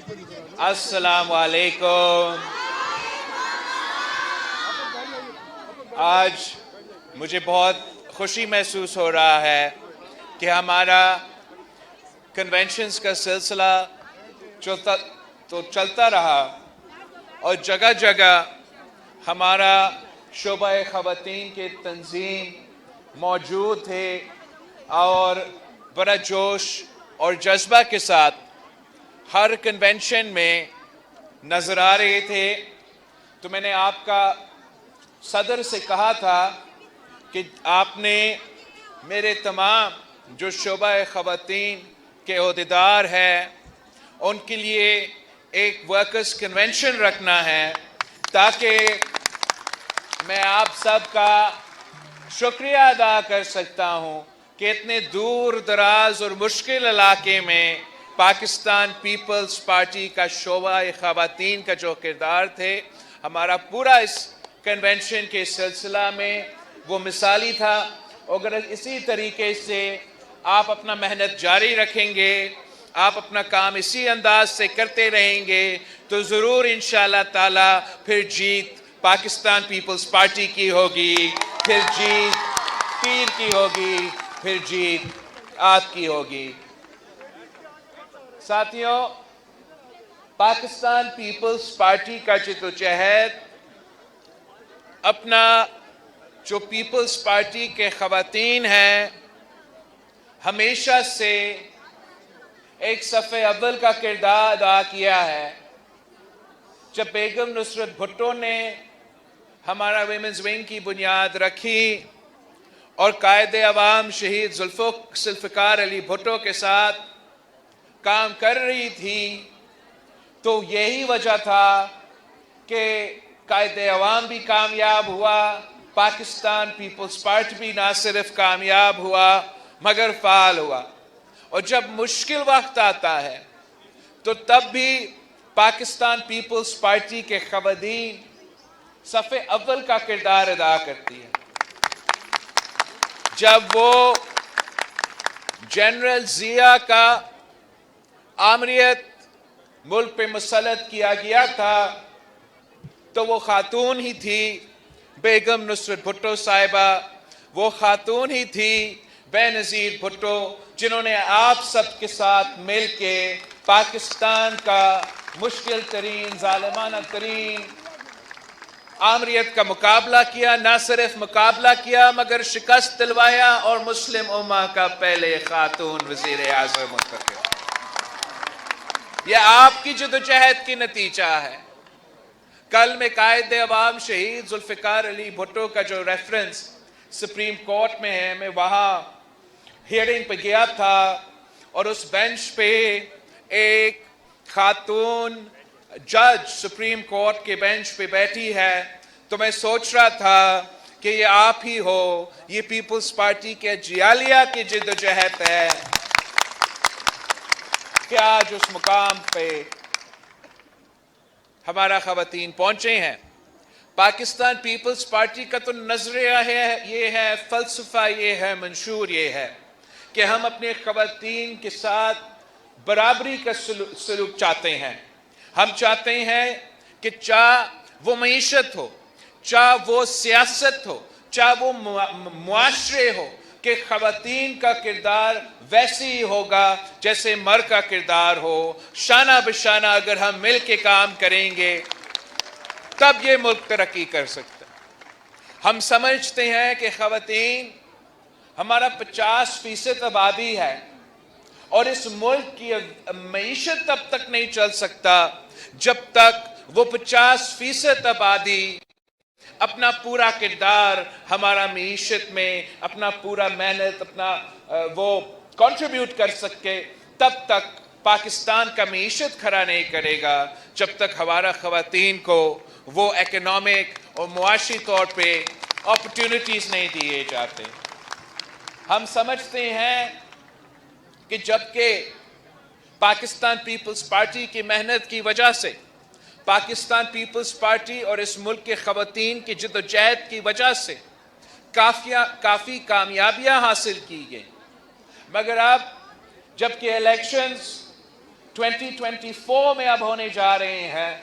अस्सलाम वालेकुम। आज मुझे बहुत खुशी महसूस हो रहा है कि हमारा कन्वेंशंस का सिलसिला चलता रहा और जगह जगह हमारा शोबा ख़वातीन के तंजीम मौजूद थे और बड़ा जोश और जज्बा के साथ हर कन्वेंशन में नज़र आ रहे थे। तो मैंने आपका सदर से कहा था कि आपने मेरे तमाम जो शोबा ख़वातीन के ओहदेदार हैं उनके लिए एक वर्कर्स कन्वेंशन रखना है ताकि मैं आप सब का शुक्रिया अदा कर सकता हूँ कि इतने दूर दराज और मुश्किल इलाके में पाकिस्तान पीपल्स पार्टी का शोबा ख़वातीन का जो किरदार थे, हमारा पूरा इस कन्वेंशन के सिलसिला में वो मिसाली था। अगर इसी तरीके से आप अपना मेहनत जारी रखेंगे, आप अपना काम इसी अंदाज से करते रहेंगे तो ज़रूर इंशाअल्लाह ताला फिर जीत पाकिस्तान पीपल्स पार्टी की होगी, फिर जीत पीर की होगी, फिर जीत आपकी होगी। साथियों, पाकिस्तान पीपल्स पार्टी का जिद्दोजहद अपना जो पीपल्स पार्टी के ख़वातीन हैं हमेशा से एक सफ़े अव्वल का किरदार अदा किया है। जब बेगम नुसरत भुट्टो ने हमारा विमेंस विंग की बुनियाद रखी और कायदे अवाम शहीद जुल्फ़िकार अली भुट्टो के साथ काम कर रही थी तो यही वजह था कि कायदे अवाम भी कामयाब हुआ, पाकिस्तान पीपल्स पार्टी भी ना सिर्फ कामयाब हुआ मगर फ़ाल हुआ। और जब मुश्किल वक्त आता है तो तब भी पाकिस्तान पीपल्स पार्टी के ख़वातीन सफ़े अव्वल का किरदार अदा करती है। जब वो जनरल ज़िया का आमरीत मुल्क पे मुसल्लत किया गया था तो वो खातून ही थी बेगम नुसरत भुट्टो साहिबा, वो खातून ही थी बेनज़ीर भुट्टो जिन्होंने आप सब के साथ मिल के पाकिस्तान का मुश्किल तरीन ज़ालिमाना तरीन आमरीत का मुकाबला किया। ना सिर्फ मुकाबला किया मगर शिकस्त दिलवाया और मुस्लिम उम्मा का पहले खातून वज़ीर आज़म मुंतखब। यह आपकी जद्दोजहद की नतीजा है। कल में कायदे अवाम शहीद जुल्फ़िकार अली भुट्टो का जो रेफरेंस सुप्रीम कोर्ट में है, मैं वहाँ हियरिंग पे गया था और उस बेंच पे एक खातून जज सुप्रीम कोर्ट के बेंच पे बैठी है तो मैं सोच रहा था कि ये आप ही हो, ये पीपल्स पार्टी के जियालिया की जिद्दोजहद है कि आज उस मुकाम पे हमारा ख़वातीन पहुंचे हैं। पाकिस्तान पीपल्स पार्टी का तो नज़रिया है, ये है फ़लसफ़ा, ये है मंशूर, ये है कि हम अपने ख़वातीन के साथ बराबरी का सलूक चाहते हैं। हम चाहते हैं कि चाहे वो मईशत हो, चाहे वो सियासत हो, चाहे वो मुआशरे हो कि ख़वातीन का किरदार वैसे ही होगा जैसे मर्द का किरदार हो। शाना बिशाना अगर हम मिल के काम करेंगे तब ये मुल्क तरक्की कर सकता है। हम समझते हैं कि ख़वातीन हमारा 50% आबादी है और इस मुल्क की मईशत तब तक नहीं चल सकता जब तक वो 50% आबादी अपना पूरा किरदार हमारा मईशत में अपना पूरा मेहनत अपना वो कंट्रीब्यूट कर सके। तब तक पाकिस्तान का मईशत खड़ा नहीं करेगा जब तक हमारा ख़वातीन को वो इकोनॉमिक और मुआशी तौर पे अपॉर्चुनिटीज़ नहीं दिए जाते। हम समझते हैं कि जबकि पाकिस्तान पीपल्स पार्टी की मेहनत की वजह से, पाकिस्तान पीपल्स पार्टी और इस मुल्क के ख़वातीन की जिद्दोजहद की वजह से काफ़ी कामयाबियाँ हासिल की गई, मगर अब जबकि इलेक्शंस 2024 में अब होने जा रहे हैं,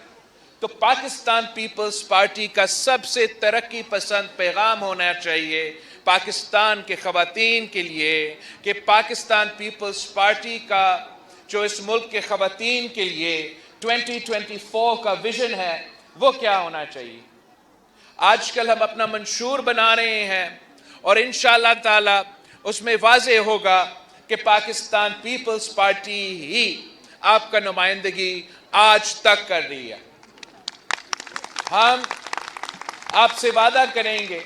तो पाकिस्तान पीपल्स पार्टी का सबसे तरक्की पसंद पैगाम होना चाहिए पाकिस्तान के ख़वातीन के लिए कि पाकिस्तान पीपल्स पार्टी का जो इस मुल्क के ख़वातीन के लिए 2024 का विजन है वो क्या होना चाहिए। आजकल हम अपना मंशूर बना रहे हैं और इंशाअल्लाह ताला उसमें वाज़े होगा कि पाकिस्तान पीपल्स पार्टी ही आपका नुमाइंदगी आज तक कर रही है। हम आपसे वादा करेंगे,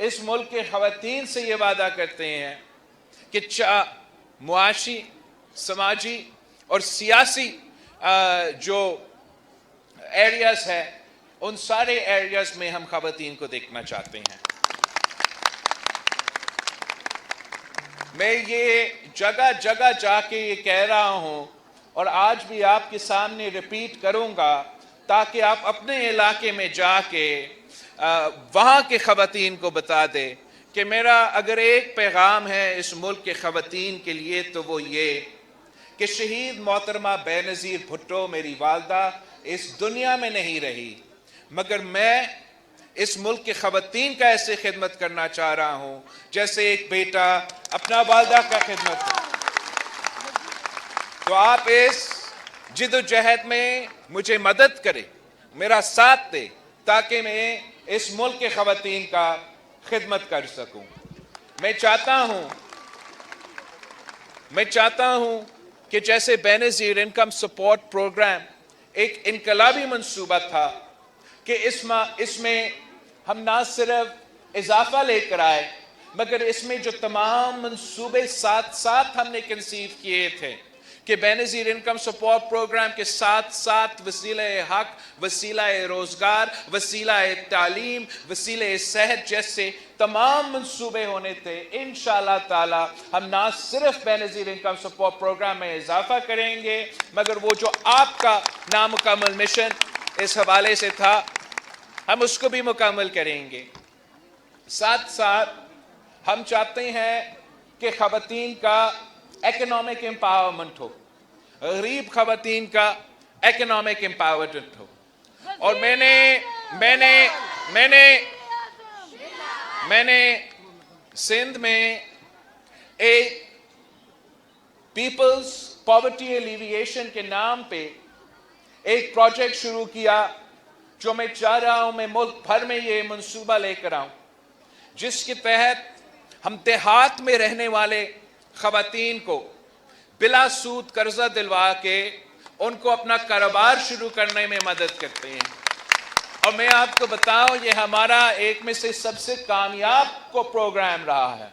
इस मुल्क के ख़वातीन से ये वादा करते हैं कि मुआशी, समाजी और सियासी जो एरियाज़ है उन सारे एरियाज़ में हम ख़वातीन को देखना चाहते हैं। मैं ये जगह जगह जाके ये कह रहा हूँ और आज भी आपके सामने रिपीट करूँगा ताकि आप अपने इलाके में जाके वहाँ के ख़वातीन को बता दे कि मेरा अगर एक पैगाम है इस मुल्क के ख़वातीन के लिए तो वो ये कि शहीद मोहतरमा बेनज़ीर भुट्टो मेरी वालदा इस दुनिया में नहीं रही, मगर मैं इस मुल्क के ख़वातीन का ऐसे खिदमत करना चाह रहा हूँ जैसे एक बेटा अपना वालदा का खिदमत करे। तो आप इस जिद्दोजहद में मुझे मदद करें, मेरा साथ दे ताकि मैं इस मुल्क के ख़वातीन का खिदमत कर सकूं। मैं चाहता हूं कि जैसे बेनज़ीर इनकम सपोर्ट प्रोग्राम एक इनकलाबी मंसूबा था कि इसमें हम ना सिर्फ इजाफा लेकर आए मगर इसमें जो तमाम मंसूबे साथ साथ हमने कंसीव किए थे कि बेनज़ीर इनकम सपोर्ट प्रोग्राम के साथ साथ वसीला हक, वसीला रोज़गार, वसीला तालीम, वसीला सेहत जैसे तमाम मंसूबे होने थे। इंशाअल्लाह ताला हम ना सिर्फ बेनज़ीर इनकम सपोर्ट प्रोग्राम में इजाफा करेंगे मगर वो जो आपका नामुकम्मल मिशन इस हवाले से था हम उसको भी मुकम्मल करेंगे। साथ साथ हम चाहते हैं कि ख़वातीन का इकोनॉमिक एम्पावरमेंट हो, गरीब ख़वातीन का इकोनॉमिक एम्पावरमेंट हो। और मैंने सिंध में एक पीपल्स पॉवर्टी एलिविएशन के नाम पे एक प्रोजेक्ट शुरू किया जो मैं चाह रहा हूं मैं मुल्क भर में ये मंसूबा लेकर आऊं, जिसके तहत हम देहात में रहने वाले ख़वातीन को बिला सूद कर्जा दिलवा के उनको अपना कारोबार शुरू करने में मदद करते हैं। और मैं आपको बताऊं ये हमारा एक में से सबसे कामयाब को प्रोग्राम रहा है।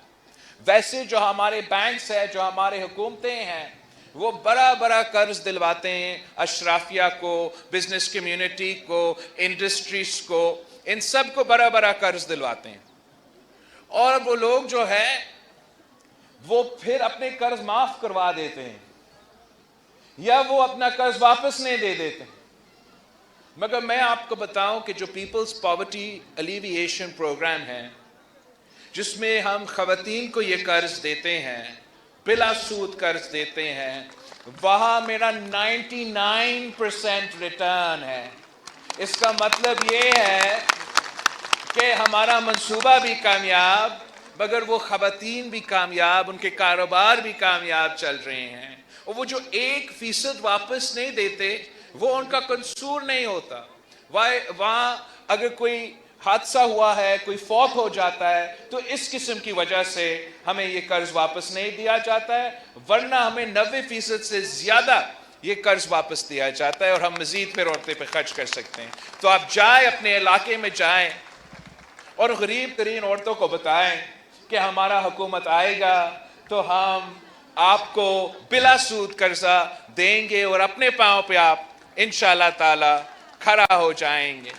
वैसे जो हमारे बैंक्स है, जो हमारे हुकूमतें हैं, वो बड़ा बड़ा कर्ज दिलवाते हैं अशराफिया को, बिजनेस कम्युनिटी को, इंडस्ट्रीज को, इन सब को बड़ा बड़ा कर्ज दिलवाते हैं और वो लोग जो है वो फिर अपने कर्ज माफ करवा देते हैं या वो अपना कर्ज वापस नहीं दे देते। मगर मैं आपको बताऊं कि जो पीपल्स पॉवर्टी एलिविएशन प्रोग्राम है जिसमें हम ख़वातीन को ये कर्ज देते हैं, बिला सूद कर्ज देते हैं, वहाँ मेरा 99% रिटर्न है। इसका मतलब ये है कि हमारा मंसूबा भी कामयाब मगर वो ख़वातीन भी कामयाब, उनके कारोबार भी कामयाब चल रहे हैं। और वो जो 1% वापस नहीं देते वो उनका कसूर नहीं होता। वहाँ अगर कोई हादसा हुआ है, कोई फौत हो जाता है तो इस किस्म की वजह से हमें ये कर्ज वापस नहीं दिया जाता है, वरना हमें 90% से ज़्यादा ये कर्ज वापस दिया जाता है और हम मज़ीद फिर औरतें पे खर्च कर सकते हैं। तो आप जाएं, अपने इलाके में जाएं और गरीब तरीन औरतों को बताएं कि हमारा हुकूमत आएगा तो हम आपको बिला सूद कर्जा देंगे और अपने पाँव पे आप इंशाअल्लाह ताला खड़ा हो जाएंगे।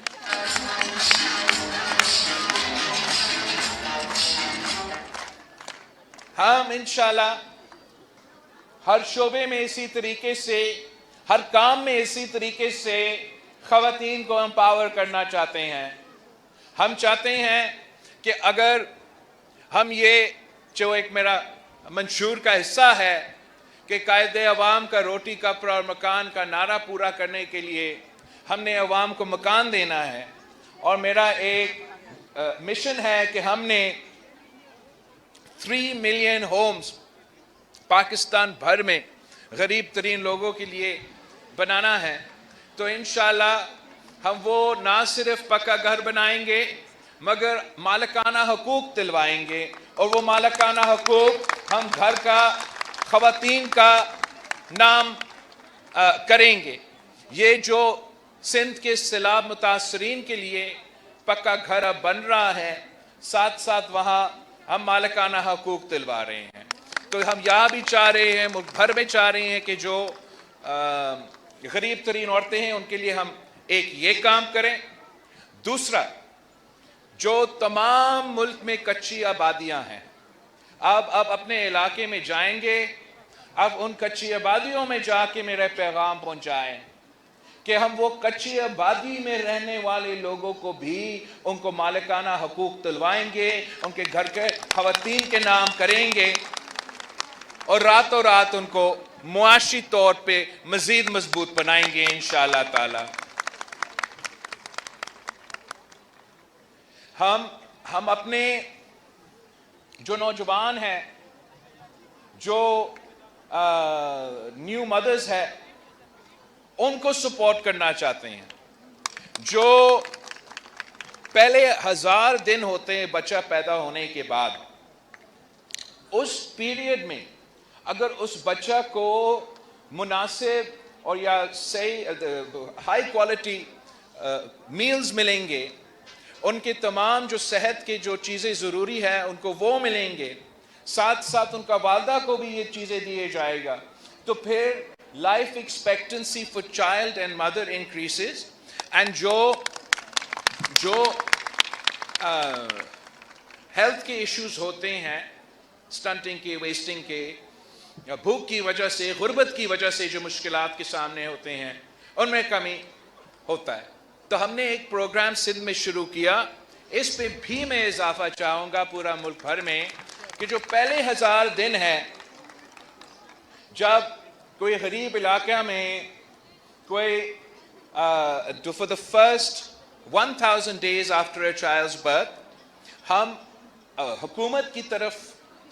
हम इंशाअल्लाह हर शोबे में इसी तरीके से, हर काम में इसी तरीके से ख़वातीन को एम्पावर करना चाहते हैं। हम चाहते हैं कि अगर हम ये जो एक मेरा मंशूर का हिस्सा है کہ قائد عوام کا روٹی کپڑا اور مکان کا نعرہ پورا کرنے کے لیے ہم نے عوام کو مکان دینا ہے، اور میرا ایک مشن ہے کہ ہم نے 3 ملین ہومز پاکستان بھر میں غریب ترین لوگوں کے لیے بنانا ہے۔ تو انشاءاللہ ہم وہ نہ صرف پکا گھر بنائیں گے مگر مالکانہ حقوق دلوائیں گے، اور وہ مالکانہ حقوق ہم گھر کا خواتین کا نام کریں گے۔ یہ جو سندھ کے سیلاب متاثرین کے لیے پکا گھر اب بن رہا ہے، ساتھ ساتھ وہاں ہم مالکانہ حقوق دلوا رہے ہیں۔ تو ہم یہاں بھی چاہ رہے ہیں، ملک بھر میں چاہ رہے ہیں کہ جو غریب ترین عورتیں ہیں ان کے لیے ہم ایک یہ کام کریں۔ دوسرا، جو تمام ملک میں کچی آبادیاں ہیں، آپ اپنے علاقے میں جائیں گے، اب ان کچی آبادیوں میں جا کے میرا پیغام پہنچائیں کہ ہم وہ کچی آبادی میں رہنے والے لوگوں کو بھی ان کو مالکانہ حقوق دلوائیں گے، ان کے گھر کے خواتین کے نام کریں گے، اور راتوں رات ان کو معاشی طور پہ مزید مضبوط بنائیں گے انشاءاللہ تعالی۔ ہم اپنے جو نوجوان ہیں، جو نیو مدرز ہے، ان کو سپورٹ کرنا چاہتے ہیں۔ جو پہلے 1000 دن ہوتے ہیں بچہ پیدا ہونے کے بعد، اس پیریڈ میں اگر اس بچہ کو مناسب اور یا صحیح ہائی کوالٹی میلز ملیں گے، ان کے تمام جو صحت کے جو چیزیں ضروری ہیں ان کو وہ ملیں گے، ساتھ ساتھ ان کا والدہ کو بھی یہ چیزیں دیے جائے گا، تو پھر life expectancy for child and mother increases, and جو ہیلتھ کے ایشوز ہوتے ہیں، سٹنٹنگ کے، ویسٹنگ کے، بھوک کی وجہ سے، غربت کی وجہ سے جو مشکلات کے سامنے ہوتے ہیں، ان میں کمی ہوتا ہے۔ تو ہم نے ایک پروگرام سندھ میں شروع کیا، اس پہ بھی میں اضافہ چاہوں گا پورا ملک بھر میں، کہ جو پہلے 1000 دن ہے، جب کوئی غریب علاقہ میں کوئی for the first 1000 days after a child's birth ہم حکومت کی طرف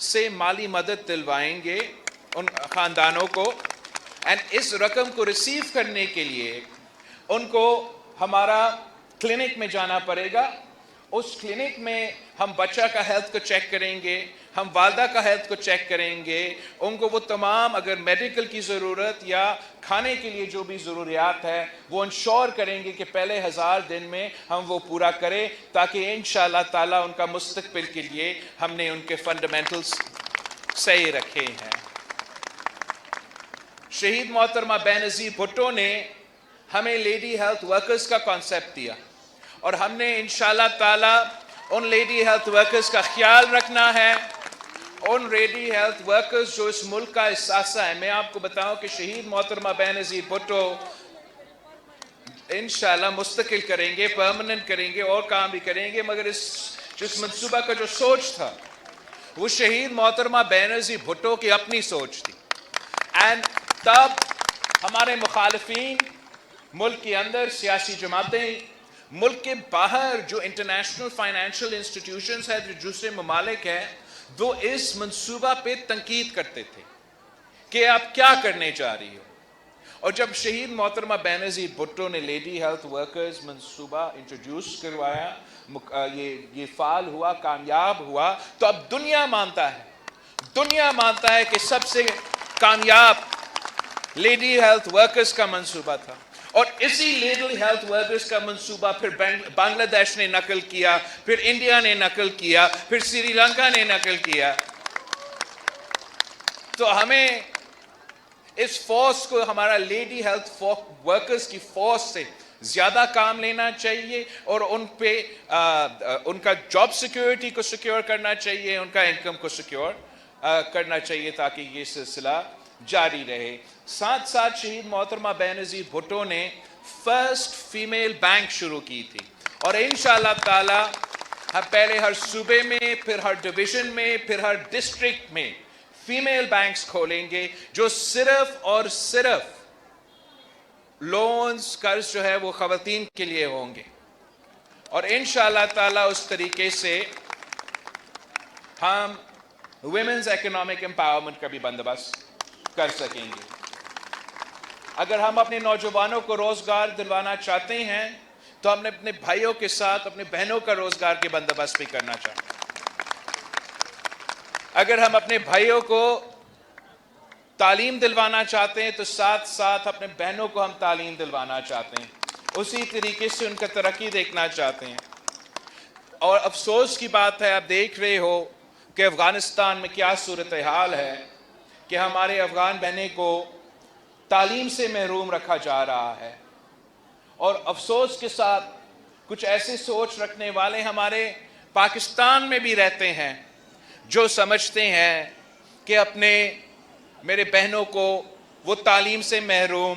سے مالی مدد دلوائیں گے ان خاندانوں کو، اینڈ اس رقم کو ریسیو کرنے کے لیے ان کو ہمارا کلینک میں جانا پڑے گا۔ اس کلینک میں ہم بچہ کا ہیلتھ کو چیک کریں گے، ہم والدہ کا ہیلتھ کو چیک کریں گے، ان کو وہ تمام اگر میڈیکل کی ضرورت یا کھانے کے لیے جو بھی ضروریات ہے وہ انشور کریں گے کہ پہلے 1000 دن میں ہم وہ پورا کریں، تاکہ انشاءاللہ تعالیٰ ان کا مستقبل کے لیے ہم نے ان کے فنڈامنٹلز صحیح رکھے ہیں۔ شہید محترمہ بے نظیر بھٹو نے ہمیں لیڈی ہیلتھ ورکرز کا کانسیپٹ دیا، اور ہم نے انشاءاللہ تعالی ان لیڈی ہیلتھ ورکرز کا خیال رکھنا ہے، ان لیڈی ہیلتھ ورکرز جو اس ملک کا اثاثہ ہے۔ میں آپ کو بتاؤں کہ شہید محترمہ بے نظیر بھٹو انشاءاللہ مستقل کریں گے، پرماننٹ کریں گے، اور کام بھی کریں گے، مگر اس منصوبہ کا جو سوچ تھا وہ شہید محترمہ بے نظیر بھٹو کی اپنی سوچ تھی، اینڈ تب ہمارے مخالفین، ملک کے اندر سیاسی جماعتیں، ملک کے باہر جو انٹرنیشنل فائنینشیل انسٹیٹیوشنز ہیں، جو دوسرے ممالک ہیں، وہ اس منصوبہ پہ تنقید کرتے تھے کہ آپ کیا کرنے جا رہی ہو۔ اور جب شہید محترمہ بے نظیر بھٹو نے لیڈی ہیلتھ ورکرز منصوبہ انٹروڈیوس کروایا، یہ فعال ہوا، کامیاب ہوا، تو اب دنیا مانتا ہے کہ سب سے کامیاب لیڈی ہیلتھ ورکرز کا منصوبہ تھا۔ اور اسی لیڈی ہیلتھ ورکرز کا منصوبہ پھر بنگلہ دیش نے نقل کیا، پھر انڈیا نے نقل کیا، پھر سری لنکا نے نقل کیا۔ تو ہمیں اس فورس کو، ہمارا لیڈی ہیلتھ ورکرز کی فورس سے زیادہ کام لینا چاہیے، اور ان پہ ان کا جاب سیکیورٹی کو سیکیور کرنا چاہیے، ان کا انکم کو سیکیور کرنا چاہیے، تاکہ یہ سلسلہ جاری رہے۔ ساتھ ساتھ شہید محترمہ بے نظیر بھٹو نے فرسٹ فیمیل بینک شروع کی تھی، اور انشاءاللہ تعالی پہلے ہر صوبے میں، پھر ہر ڈویژن میں، پھر ہر ڈسٹرکٹ میں फीमेल बैंक्स खोलेंगे जो सिर्फ और सिर्फ लोन्स कर्ज जो है वो खवातीन के लिए होंगे, और इंशाअल्लाह ताला उस तरीके से हम वुमेन्स इकोनॉमिक एम्पावरमेंट का भी बंदोबस्त कर सकेंगे। अगर हम अपने नौजवानों को रोजगार दिलवाना चाहते हैं तो हमने अपने भाइयों के साथ अपने बहनों का रोजगार के बंदोबस्त भी करना चाहिए। अगर हम अपने भाइयों को तालीम दिलवाना चाहते हैं तो साथ साथ अपने बहनों को हम तालीम दिलवाना चाहते हैं, उसी तरीके से उनका तरक्की देखना चाहते हैं। और अफसोस की बात है, आप देख रहे हो कि अफगानिस्तान में क्या सूरत हाल है कि हमारे अफगान बहनें को तालीम से महरूम रखा जा रहा है। और अफसोस के साथ कुछ ऐसे सोच रखने वाले हमारे पाकिस्तान में भी रहते हैं जो समझते हैं कि अपने मेरे बहनों को वो तालीम से महरूम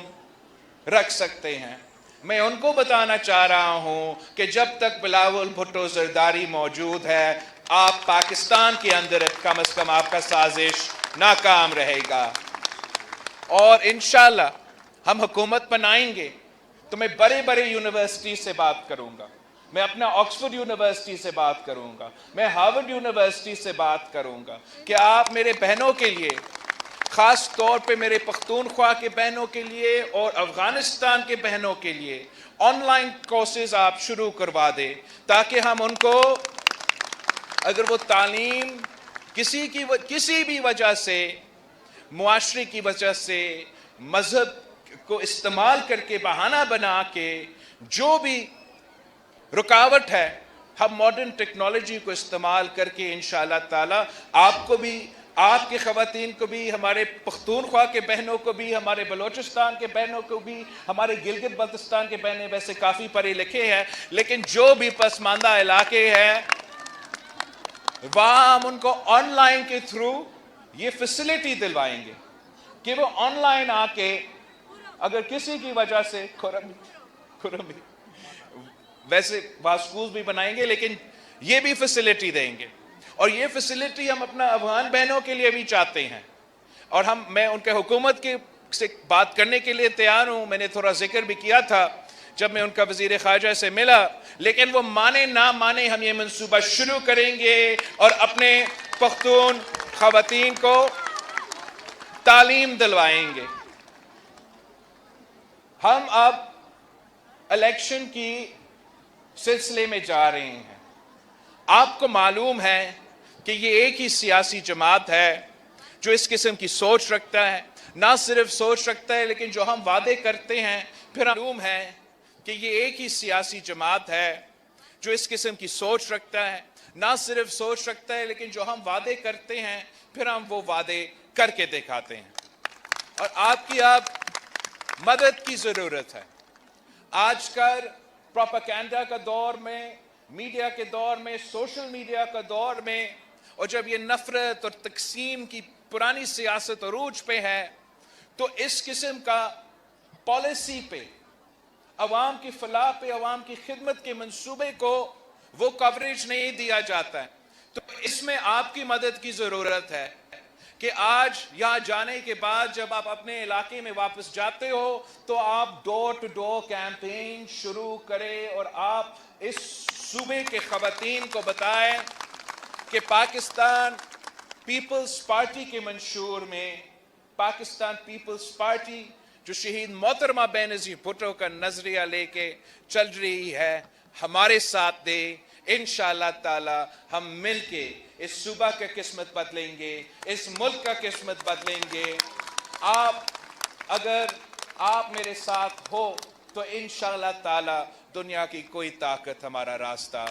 रख सकते हैं। मैं उनको बताना चाह रहा हूं कि जब तक बिलावल भुट्टो जरदारी मौजूद है, आप पाकिस्तान के अंदर कम से कम आपका साजिश नाकाम रहेगा। और इंशाअल्लाह हम हुकूमत बनाएंगे तो मैं बड़े बड़े यूनिवर्सिटी से बात करूंगा, मैं अपना ऑक्सफोर्ड यूनिवर्सिटी से बात करूंगा, मैं हार्वर्ड यूनिवर्सिटी से बात करूंगा कि आप मेरे बहनों के लिए, खास तौर पे मेरे पख्तूनख्वा के बहनों के लिए और अफगानिस्तान के बहनों के लिए ऑनलाइन कोर्सेज आप शुरू करवा दें, ताकि हम उनको, अगर वो तालीम किसी भी वजह से, मुआशरे की वजह से, मजहब को इस्तेमाल करके, बहाना बना के जो भी रुकावट है, हम मॉडर्न टेक्नोलॉजी को इस्तेमाल करके इंशाअल्लाह ताला आपको भी, आपके खवातीन को भी, हमारे पख्तूनख्वा के बहनों को भी, हमारे बलोचिस्तान के बहनों को भी, हमारे गिलगित बल्तिस्तान के बहनें वैसे काफ़ी पढ़े लिखे हैं, लेकिन जो भी पसमानदा इलाके हैं वहाँ हम उनको ऑनलाइन के थ्रू ये फैसिलिटी दिलवाएंगे कि वो ऑनलाइन आके, अगर किसी की वजह से खुरम वैसे वहाँ स्कूल भी बनाएंगे, लेकिन ये भी फैसिलिटी देंगे। और ये फैसिलिटी हम अपना अफगान बहनों के लिए भी चाहते हैं, और मैं उनके हुकूमत के से बात करने के लिए तैयार हूँ। मैंने थोड़ा जिक्र भी किया था जब मैं उनका वजीर ख़ारजा से मिला, लेकिन वो माने ना माने हम ये मंसूबा शुरू करेंगे और अपने पख्तून ख़वातीन को तालीम दिलवाएंगे। हम अब इलेक्शन की सिलसिले में जा रहे हैं। आपको मालूम है कि ये एक ही सियासी जमात है जो इस किस्म की सोच रखता है, ना सिर्फ सोच रखता है लेकिन जो हम वादे करते हैं, फिर मालूम है कि ये एक ही सियासी जमात है जो इस किस्म की सोच रखता है, ना सिर्फ सोच रखता है लेकिन जो हम वादे करते हैं फिर हम वो वादे करके दिखाते हैं। और आपकी अब मदद की ज़रूरत है। आजकल प्रोपेगेंडा का दौर में, मीडिया के दौर में, सोशल मीडिया का दौर में, और जब ये नफरत और तकसीम की पुरानी सियासत अरूज पे है, तो इस किस्म का पॉलिसी पे, अवाम की फलाह पे, अवाम की खिदमत के मंसूबे को वो कवरेज नहीं दिया जाता है। तो इसमें आपकी मदद की ज़रूरत है कि आज यहाँ जाने के बाद जब आप अपने इलाके में वापस जाते हो तो आप डोर टू डोर कैंपेन शुरू करें और आप इस सूबे के खवातीन को बताएं कि पाकिस्तान पीपल्स पार्टी के मंशूर में, पाकिस्तान पीपल्स पार्टी जो शहीद मोहतरमा बेनज़ीर भुट्टो का नजरिया लेके चल रही है, हमारे साथ दे। इंशाअल्लाह ताला हम मिलके इस सूबा का किस्मत बदलेंगे, इस मुल्क का किस्मत बदलेंगे। अगर आप मेरे साथ हो तो इंशाअल्लाह ताला दुनिया की कोई ताकत हमारा रास्ता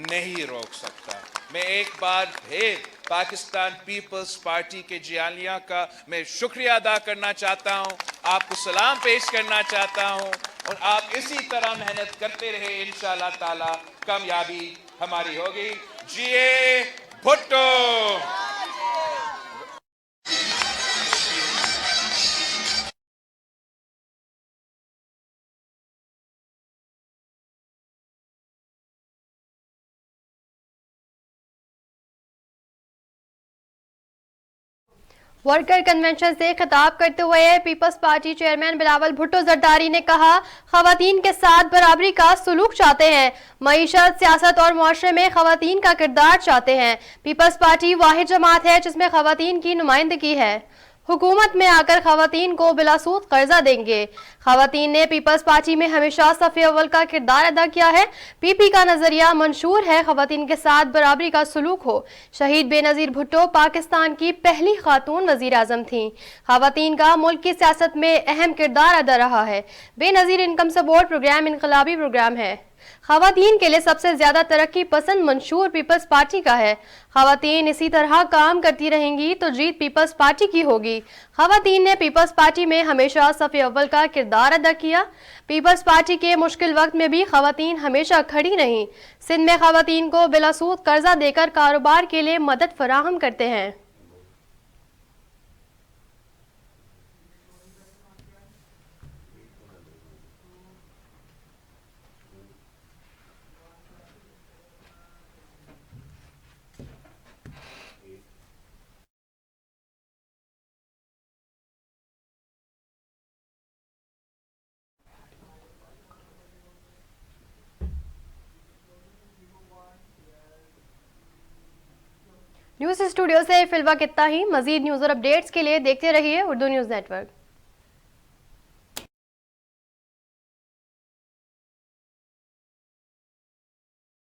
नहीं रोक सकता। मैं एक बार फिर पाकिस्तान पीपल्स पार्टी के जियालिया का मैं शुक्रिया अदा करना चाहता हूं, आपको सलाम पेश करना चाहता हूं, और आप इसी तरह मेहनत करते रहे, इंशाअल्लाह ताला कामयाबी हमारी होगी। जिए भुट्टो। ورکر کنونشن سے خطاب کرتے ہوئے People's Party chairman Bilawal Bhutto Zardari نے کہا خواتین کے ساتھ برابری کا سلوک چاہتے ہیں، معیشت، سیاست اور معاشرے میں خواتین کا کردار چاہتے ہیں۔ پیپلز پارٹی واحد جماعت ہے جس میں خواتین کی نمائندگی ہے۔ حکومت میں آ کر خواتین کو بلا سود قرضہ دیں گے۔ خواتین نے پیپلز پارٹی میں ہمیشہ صف اول کا کردار ادا کیا ہے۔ پی پی کا نظریہ منشور ہے خواتین کے ساتھ برابری کا سلوک ہو۔ شہید بے نظیر بھٹو پاکستان کی پہلی خاتون وزیر اعظم تھیں۔ خواتین کا ملک کی سیاست میں اہم کردار ادا رہا ہے۔ بے نظیر انکم سپورٹ پروگرام انقلابی پروگرام ہے۔ خواتین کے لیے سب سے زیادہ ترقی پسند منشور پیپلز پارٹی کا ہے۔ خواتین اسی طرح کام کرتی رہیں گی تو جیت پیپلز پارٹی کی ہوگی۔ خواتین نے پیپلز پارٹی میں ہمیشہ صف اول کا کردار ادا کیا۔ پیپلز پارٹی کے مشکل وقت میں بھی خواتین ہمیشہ کھڑی رہیں۔ سندھ میں خواتین کو بلا سود قرضہ دے کر کاروبار کے لیے مدد فراہم کرتے ہیں۔ نیوز اسٹوڈیو سے فی الوقت اتنا ہی۔ مزید نیوز اور اپڈیٹس کے لیے دیکھتے رہیے اردو نیوز نیٹ ورک۔